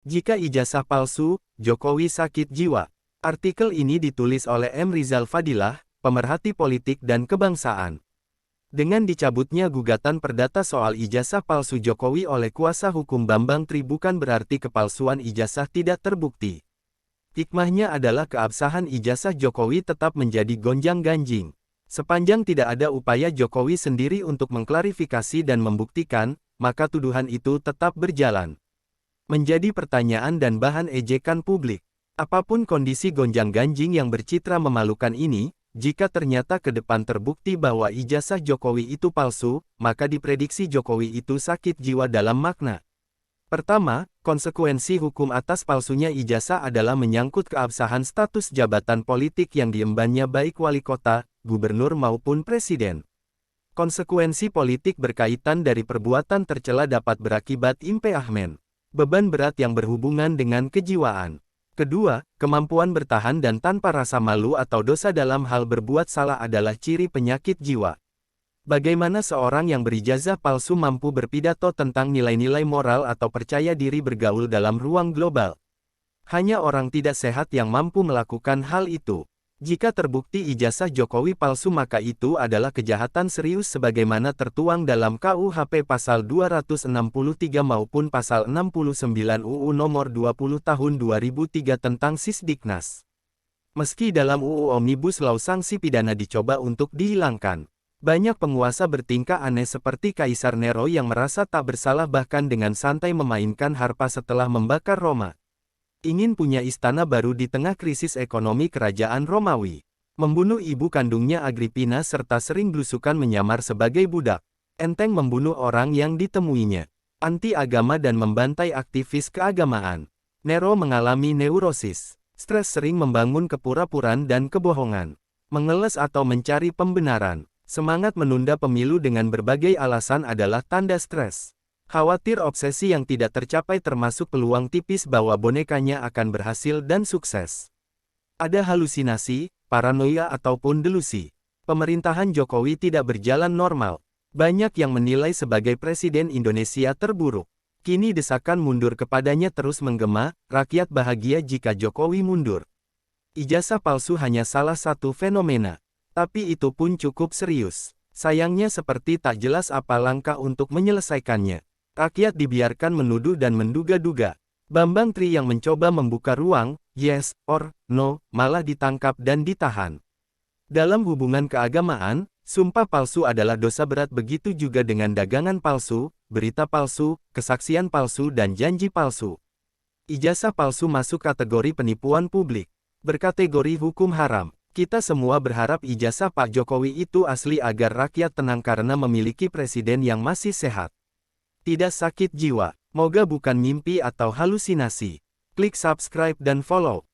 Jika ijazah palsu, Jokowi sakit jiwa. Artikel ini ditulis oleh M. Rizal Fadilah, pemerhati politik dan kebangsaan. Dengan dicabutnya gugatan perdata soal ijazah palsu Jokowi oleh kuasa hukum Bambang Tri bukan berarti kepalsuan ijazah tidak terbukti. Hikmahnya adalah keabsahan ijazah Jokowi tetap menjadi gonjang-ganjing. Sepanjang tidak ada upaya Jokowi sendiri untuk mengklarifikasi dan membuktikan, maka tuduhan itu tetap berjalan. Menjadi pertanyaan dan bahan ejekan publik. Apapun kondisi gonjang-ganjing yang bercitra memalukan ini, jika ternyata ke depan terbukti bahwa ijazah Jokowi itu palsu, maka diprediksi Jokowi itu sakit jiwa dalam makna. Pertama, konsekuensi hukum atas palsunya ijazah adalah menyangkut keabsahan status jabatan politik yang diembannya baik wali kota, gubernur maupun presiden. Konsekuensi politik berkaitan dari perbuatan tercela dapat berakibat impairment, beban berat yang berhubungan dengan kejiwaan. Kedua, kemampuan bertahan dan tanpa rasa malu atau dosa dalam hal berbuat salah adalah ciri penyakit jiwa. Bagaimana seorang yang berijazah palsu mampu berpidato tentang nilai-nilai moral atau percaya diri bergaul dalam ruang global? Hanya orang tidak sehat yang mampu melakukan hal itu. Jika terbukti ijazah Jokowi palsu maka itu adalah kejahatan serius sebagaimana tertuang dalam KUHP pasal 263 maupun pasal 69 UU nomor 20 tahun 2003 tentang Sisdiknas. Meski dalam UU Omnibus Law sanksi pidana dicoba untuk dihilangkan, banyak penguasa bertingkah aneh seperti Kaisar Nero yang merasa tak bersalah bahkan dengan santai memainkan harpa setelah membakar Roma. Ingin punya istana baru di tengah krisis ekonomi kerajaan Romawi. Membunuh ibu kandungnya Agrippina serta sering blusukan menyamar sebagai budak. Enteng membunuh orang yang ditemuinya. Anti agama dan membantai aktivis keagamaan. Nero mengalami neurosis. Stres sering membangun kepura-puraan dan kebohongan. Mengeles atau mencari pembenaran. Semangat menunda pemilu dengan berbagai alasan adalah tanda stres. Khawatir obsesi yang tidak tercapai termasuk peluang tipis bahwa bonekanya akan berhasil dan sukses. Ada halusinasi, paranoia ataupun delusi. Pemerintahan Jokowi tidak berjalan normal. Banyak yang menilai sebagai presiden Indonesia terburuk. Kini desakan mundur kepadanya terus menggema, rakyat bahagia jika Jokowi mundur. Ijazah palsu hanya salah satu fenomena. Tapi itu pun cukup serius. Sayangnya seperti tak jelas apa langkah untuk menyelesaikannya. Rakyat dibiarkan menuduh dan menduga-duga. Bambang Tri yang mencoba membuka ruang, yes or no, malah ditangkap dan ditahan. Dalam hubungan keagamaan, sumpah palsu adalah dosa berat begitu juga dengan dagangan palsu, berita palsu, kesaksian palsu dan janji palsu. Ijazah palsu masuk kategori penipuan publik. Berkategori hukum haram. Kita semua berharap ijazah Pak Jokowi itu asli agar rakyat tenang karena memiliki presiden yang masih sehat. Tidak sakit jiwa. Moga bukan mimpi atau halusinasi. Klik subscribe dan follow.